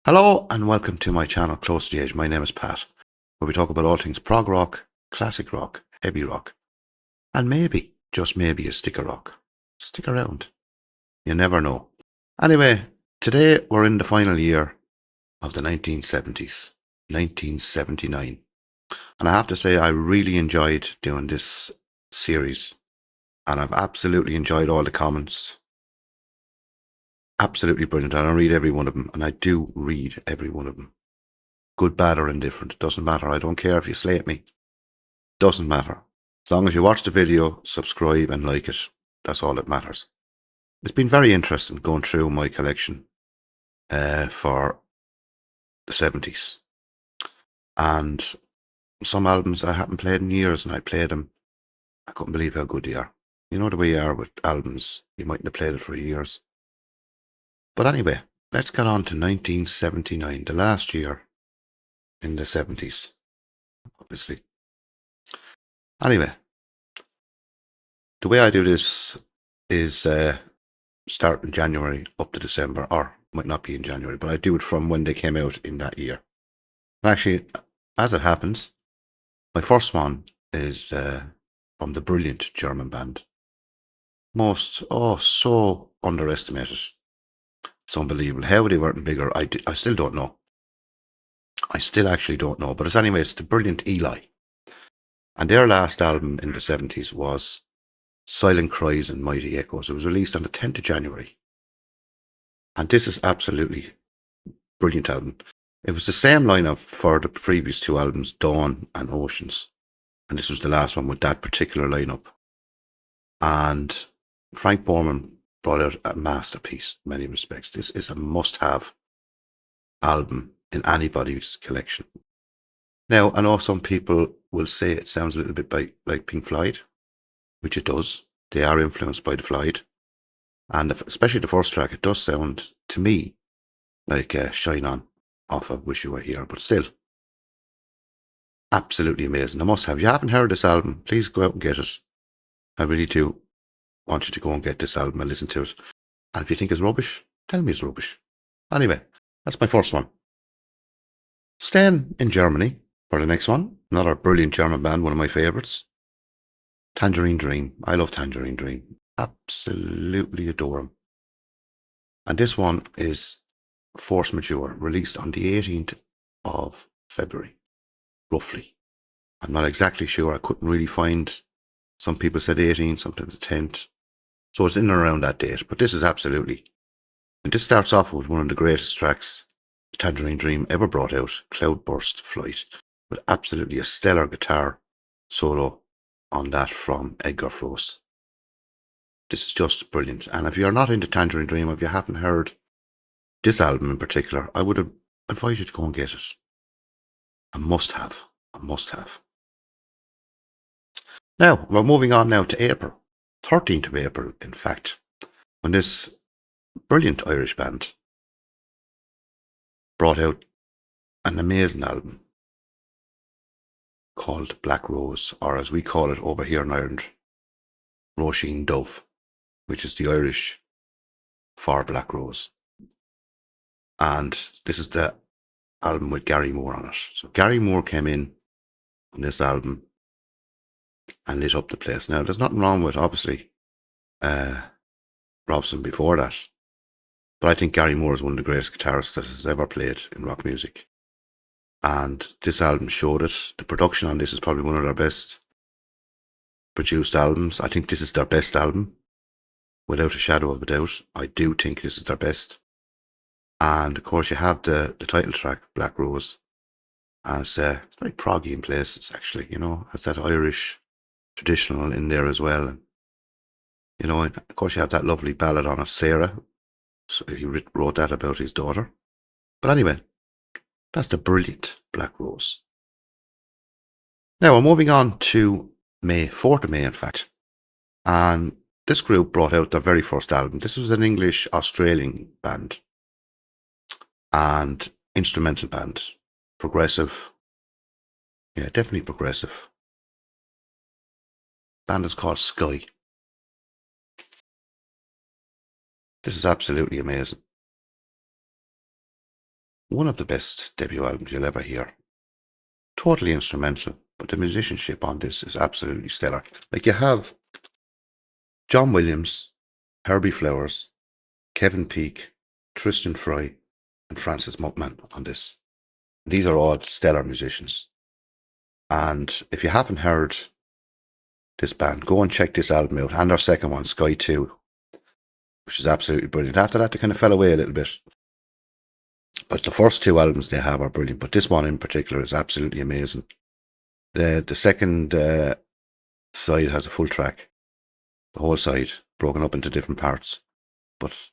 Hello and welcome to my channel Close to the Edge. My name is Pat, where we talk about all things prog rock, classic rock, heavy rock, and maybe, just maybe, a sticker rock. Stick around. You never know. Anyway, today we're in the final year of the 1970s, 1979. And I have to say I really enjoyed doing this series. And I've absolutely enjoyed all the comments. Absolutely brilliant. And I read every one of them. And I do read every one of them. Good, bad, or indifferent. Doesn't matter. I don't care if you slate me. Doesn't matter. As long as you watch the video, subscribe and like it. That's all that matters. It's been very interesting going through my collection for the 70s. And some albums I haven't played in years, and I played them. I couldn't believe how good they are. You know the way you are with albums. You mightn't have played it for years. But anyway, let's get on to 1979, the last year in the 70s, obviously. Anyway, the way I do this is start in January up to December, or might not be in January, but I do it from when they came out in that year. And actually, as it happens, my first one is from the brilliant German band. So underestimated. It's unbelievable. How they weren't bigger, I still don't know. I still actually don't know. But it's the brilliant Eli. And their last album in the 70s was Silent Cries and Mighty Echoes. It was released on the 10th of January. And this is absolutely brilliant album. It was the same lineup for the previous two albums, Dawn and Oceans. And this was the last one with that particular lineup. And Frank Borman brought out a masterpiece in many respects. This is a must-have album in anybody's collection. Now, I know some people will say it sounds a little bit like Pink Floyd, which it does. They are influenced by the Floyd. And especially the first track, it does sound, to me, like Shine On off of Wish You Were Here. But still, absolutely amazing. I must have. If you haven't heard this album, please go out and get it. I really do want you to go and get this album and listen to it. And if you think it's rubbish, tell me it's rubbish. Anyway, that's my first one. Staying in Germany for the next one. Another brilliant German band, one of my favourites. Tangerine Dream. I love Tangerine Dream. Absolutely adore them. And this one is Force Majeure, released on the 18th of February, roughly. I'm not exactly sure. I couldn't really find. Some people said 18th, sometimes 10th. So it's in and around that date. But this is absolutely. And this starts off with one of the greatest tracks Tangerine Dream ever brought out, Cloudburst Flight, with absolutely a stellar guitar solo on that from Edgar Froese. This is just brilliant. And if you're not into Tangerine Dream, if you haven't heard this album in particular, I would advise you to go and get it. A must have. A must have. Now, we're moving on now to April. 13th of April, in fact, when this brilliant Irish band brought out an amazing album called Black Rose, or as we call it over here in Ireland, Roisin Dove, which is the Irish for Black Rose. And this is the album with Gary Moore on it. So Gary Moore came in on this album and lit up the place. Now, there's nothing wrong with, obviously, Robson before that. But I think Gary Moore is one of the greatest guitarists that has ever played in rock music. And this album showed it. The production on this is probably one of their best produced albums. I think this is their best album, without a shadow of a doubt. I do think this is their best. And of course, you have the title track, Black Rose. And it's very proggy in places, actually. You know, it's that Irish traditional in there as well. And, you know, and of course, you have that lovely ballad on it, Sarah. So he wrote that about his daughter. But anyway, that's the brilliant Black Rose. Now we're moving on to May, 4th of May, in fact. And this group brought out their very first album. This was an English-Australian band and instrumental band. Progressive. Yeah, definitely progressive. Band is called Sky. This is absolutely amazing. one of the best debut albums you'll ever hear. Totally instrumental, but the musicianship on this is absolutely stellar. Like, you have John Williams, Herbie Flowers, Kevin Peake, Tristan Fry, and Francis Muckman on this. These are all stellar musicians. And if you haven't heard this band, go and check this album out. And their second one, Sky 2, which is absolutely brilliant. After that, they kind of fell away a little bit. But the first two albums they have are brilliant. But this one in particular is absolutely amazing. The second side has a full track. The whole side, broken up into different parts. But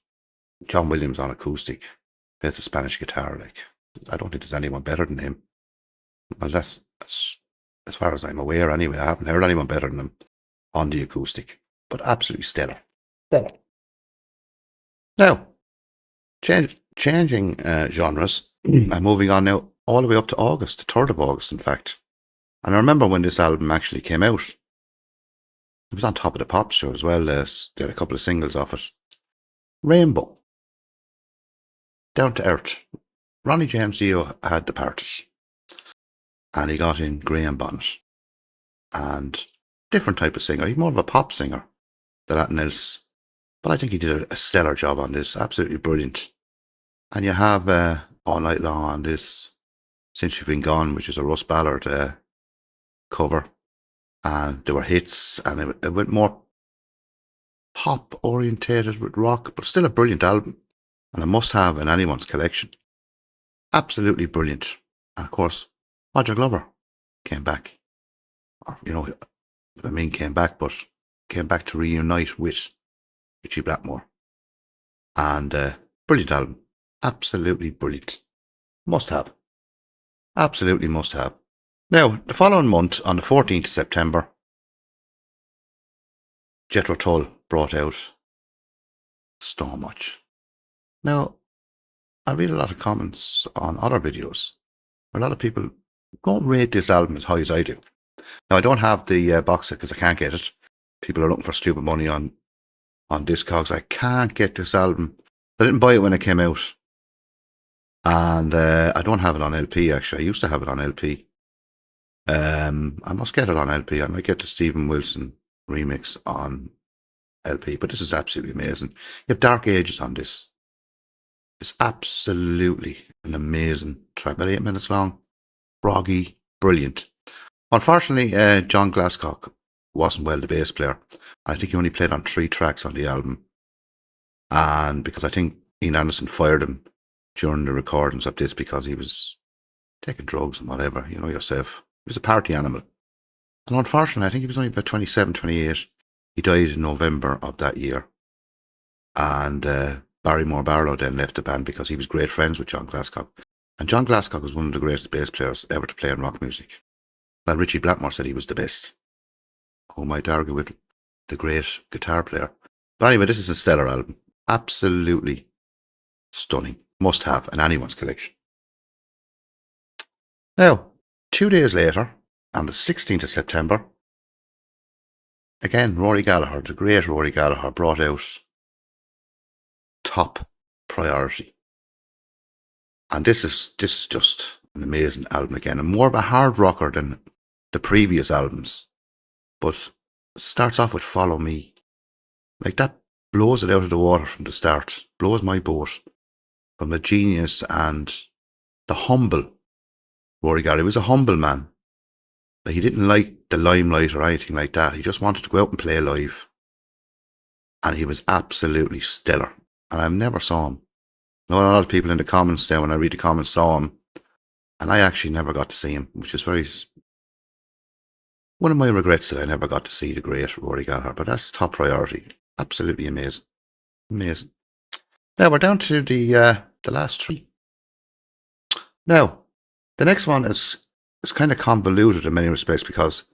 John Williams on acoustic, plays the Spanish guitar. Like, I don't think there's anyone better than him. Well, that's as far as I'm aware anyway. I haven't heard anyone better than him on the acoustic. But absolutely stellar. Stellar. Now, changing genres, I'm moving on now all the way up to August, the 3rd of August, in fact. And I remember when this album actually came out. It was on Top of the Pops show as well. They had a couple of singles off it. Rainbow. Down to Earth. Ronnie James Dio had the parties. And he got in Graham Bonnet. And different type of singer. He's more of a pop singer than anything else. But I think he did a stellar job on this. Absolutely brilliant. And you have All Night Long on this, Since You've Been Gone, which is a Russ Ballard cover. And there were hits, and it went more pop orientated with rock, but still a brilliant album. And a must have in anyone's collection. Absolutely brilliant. And of course, Roger Glover came back. Or, came back, but came back to reunite with Richie Blackmore. And brilliant album. Absolutely brilliant. Must have. Absolutely must have. Now, the following month, on the 14th of September, Jethro Tull brought out Stormwatch. Now, I read a lot of comments on other videos. A lot of people don't rate this album as high as I do. Now, I don't have the box set because I can't get it. People are looking for stupid money on Discogs. I can't get this album. I didn't buy it when it came out. And I don't have it on LP, actually. I used to have it on LP. I must get it on LP. I might get the Stephen Wilson remix on LP, but this is absolutely amazing. You have Dark Ages on this. It's absolutely an amazing track, about 8 minutes long. Proggy, brilliant. Unfortunately, John Glasscock wasn't well the bass player. I think he only played on 3 tracks on the album. And because I think Ian Anderson fired him during the recordings of this because he was taking drugs and whatever, you know yourself. He was a party animal. And unfortunately, I think he was only about 27, 28. He died in November of that year. And Barrymore Barlow then left the band because he was great friends with John Glasscock. And John Glasscock was one of the greatest bass players ever to play in rock music. Well, Richie Blackmore said he was the best. Who might argue with the great guitar player. But anyway, this is a stellar album. Absolutely stunning. Must have in anyone's collection. Now, 2 days later, on the 16th of September, again, Rory Gallagher, the great Rory Gallagher, brought out Top Priority. And this is just an amazing album again. And more of a hard rocker than the previous albums. But starts off with Follow Me. Like, that blows it out of the water from the start. Blows my boat. From the genius and the humble Rory Gallagher. He was a humble man. Like, he didn't like the limelight or anything like that. He just wanted to go out and play live. And he was absolutely stellar. And I never saw him. I know a lot of people in the comments there, when I read the comments, saw him. And I actually never got to see him, which is one of my regrets that I never got to see the great Rory Gallagher. But that's Top Priority. Absolutely amazing. Amazing. Now we're down to the last 3. Now, the next one is kind of convoluted in many respects because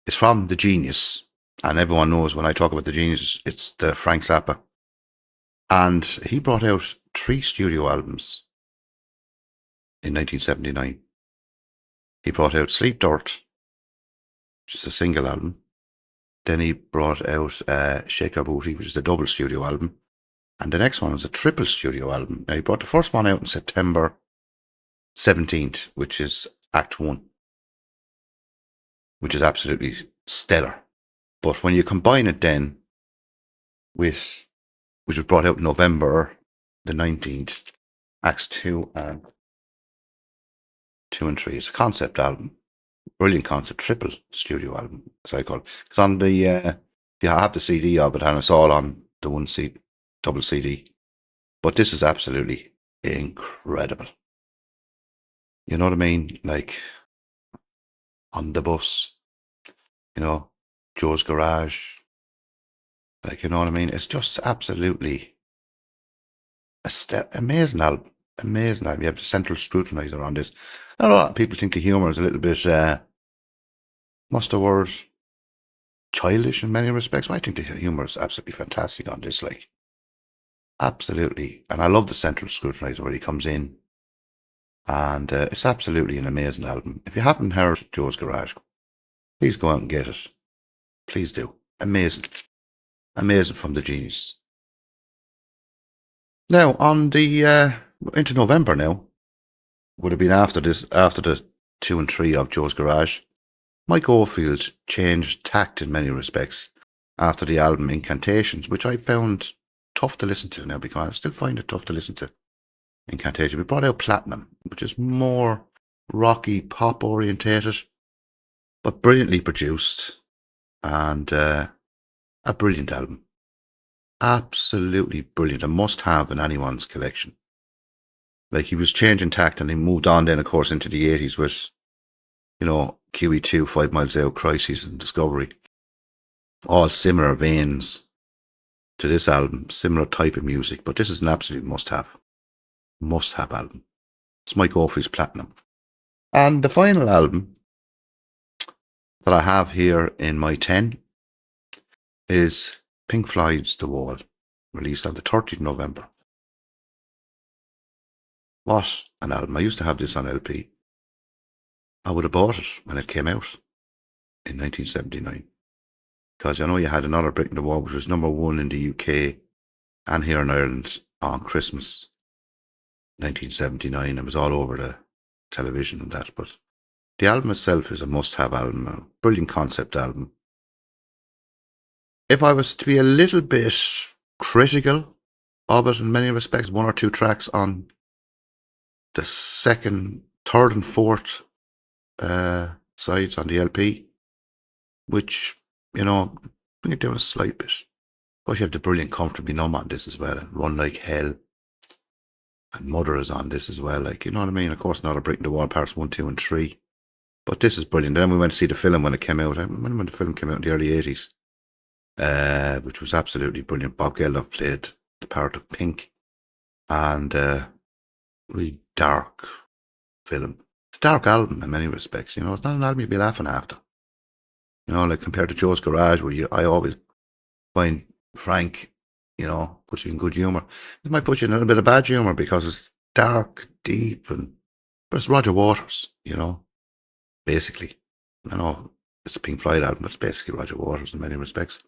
it's from the genius. And everyone knows when I talk about the genius, it's the Frank Zappa. And he brought out 3 studio albums in 1979. He brought out Sleep Dirt, which is a single album. Then he brought out Shake Your Booty, which is a double studio album. And the next one was a triple studio album. Now, he brought the first one out in September 17th, which is Act 1, which is absolutely stellar. But when you combine it then with, which was brought out in November the 19th, Acts 2 and 3, it's a concept album. Brilliant concept, triple studio album, as I call it. It's on the, you have the CD of it, and it's all on the one double CD. But this is absolutely incredible. You know what I mean? Like, On the Bus, you know, Joe's Garage. Like, you know what I mean? It's just absolutely amazing album. Amazing album. You have the central scrutinizer on this. A lot of people think the humour is a little bit, what's the word? Childish in many respects. But I think the humour is absolutely fantastic on this. Like, absolutely. And I love the central scrutinizer where he comes in. And it's absolutely an amazing album. If you haven't heard Joe's Garage, please go out and get it. Please do. Amazing. Amazing from the genius. Now, on the, into November now, would have been after the 2 and 3 of Joe's Garage, Mike Oldfield changed tact in many respects after the album Incantations, which I found tough to listen to now, because I still find it tough to listen to. Incantation. We brought out Platinum, which is more rocky, pop orientated, but brilliantly produced, and a brilliant album. Absolutely brilliant. A must-have in anyone's collection. Like, he was changing tact, and he moved on then, of course, into the 80s with, you know, QE2, 5 Miles Out, Crises and Discovery. All similar veins to this album, similar type of music, but this is an absolute must-have. Must-have album. It's Mike Oldfield's Platinum. And the final album that I have here in my 10 is Pink Floyd's The Wall, released on the 30th of November. What an album. I used to have this on LP. I would have bought it when it came out in 1979. Because I know you had Another Brick in the Wall, which was #1 in the UK and here in Ireland on Christmas 1979. It was all over the television and that. But the album itself is a must-have album, a brilliant concept album. If I was to be a little bit critical of it in many respects, 1 or 2 tracks on the second, third and fourth sides on the LP, which, you know, bring it down a slight bit. Of course, you have the brilliant Comfortably Numb on this as well, and Run Like Hell, and Mother is on this as well. Like, you know what I mean? Of course, Another Brick in the Wall, parts 1, 2 and 3. But this is brilliant. Then we went to see the film when it came out. I remember when the film came out in the early 80s, which was absolutely brilliant. Bob Geldof played the part of Pink, and really dark film. It's a dark album in many respects. You know, it's not an album you'd be laughing after. You know, like compared to Joe's Garage, where I always find Frank, you know, puts you in good humour. It might put you in a little bit of bad humour because it's dark, deep, but it's Roger Waters, you know, basically. I know it's a Pink Floyd album, but it's basically Roger Waters in many respects.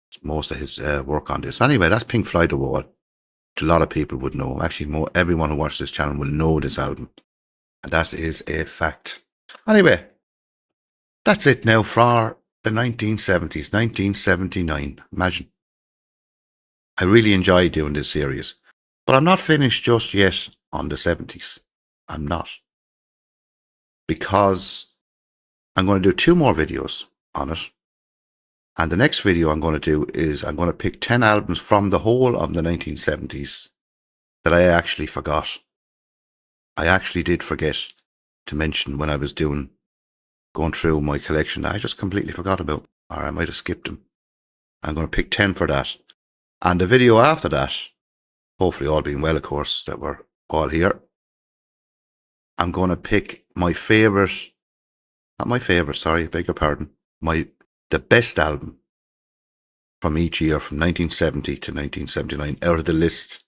It's most of his work on this. Anyway, that's Pink Floyd The Wall, which a lot of people would know. Actually, everyone who watches this channel will know this album. And that is a fact. Anyway, that's it now for the 1970s, 1979. Imagine. I really enjoy doing this series. But I'm not finished just yet on the 70s. I'm not. Because I'm going to do 2 more videos on it. And the next video I'm going to do is I'm going to pick 10 albums from the whole of the 1970s that I actually forgot. I actually did forget to mention when I was going through my collection that I just completely forgot about, or I might have skipped them. I'm going to pick 10 for that. And the video after that, hopefully all being well, of course, that we're all here, I'm going to pick my favourite, not my favourite, sorry, beg your pardon, the best album from each year from 1970 to 1979 out of the list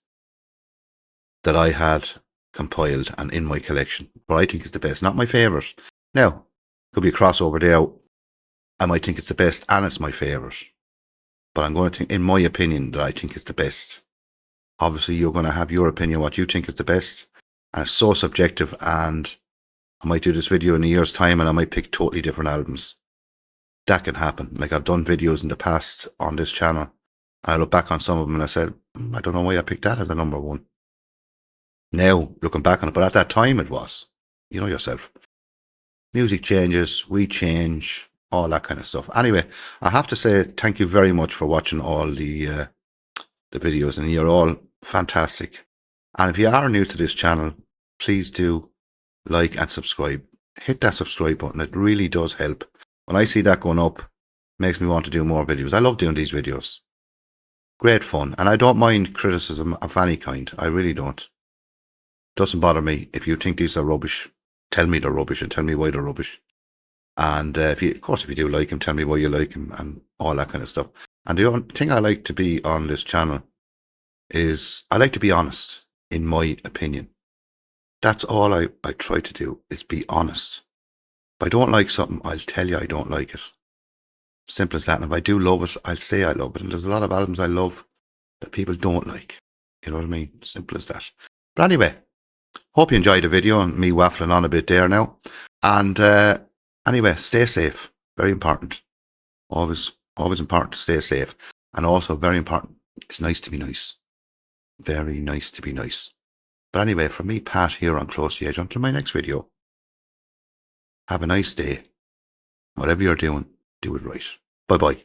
that I had compiled and in my collection, what I think is the best, not my favourite. Now, could be a crossover there. I might think it's the best and it's my favourite, but I'm going to think, in my opinion, that I think is the best. Obviously, you're going to have your opinion, what you think is the best, And it's so subjective, and I might do this video in a year's time and I might pick totally different albums. That can happen. Like, I've done videos in the past on this channel. I look back on some of them and I said, I don't know why I picked that as a number one. Now, looking back on it, but at that time it was. You know yourself. Music changes, we change, all that kind of stuff. Anyway, I have to say thank you very much for watching all the videos, and you're all fantastic. And if you are new to this channel, please do like and subscribe. Hit that subscribe button. It really does help. When I see that going up, it makes me want to do more videos. I love doing these videos. Great fun. And I don't mind criticism of any kind. I really don't. Doesn't bother me. If you think these are rubbish, tell me they're rubbish and tell me why they're rubbish. And of course, if you do like him, tell me why you like him and all that kind of stuff. And the only thing I like to be on this channel is I like to be honest, in my opinion. That's all I try to do, is be honest. If I don't like something, I'll tell you I don't like it. Simple as that. And if I do love it, I'll say I love it. And there's a lot of albums I love that people don't like. You know what I mean? Simple as that. But anyway, hope you enjoyed the video and me waffling on a bit there now. And anyway, stay safe. Very important. Always important to stay safe. And also very important, it's nice to be nice. Very nice to be nice. But anyway, from me, Pat, here on Close to the Edge, until my next video, have a nice day. Whatever you're doing, do it right. Bye-bye.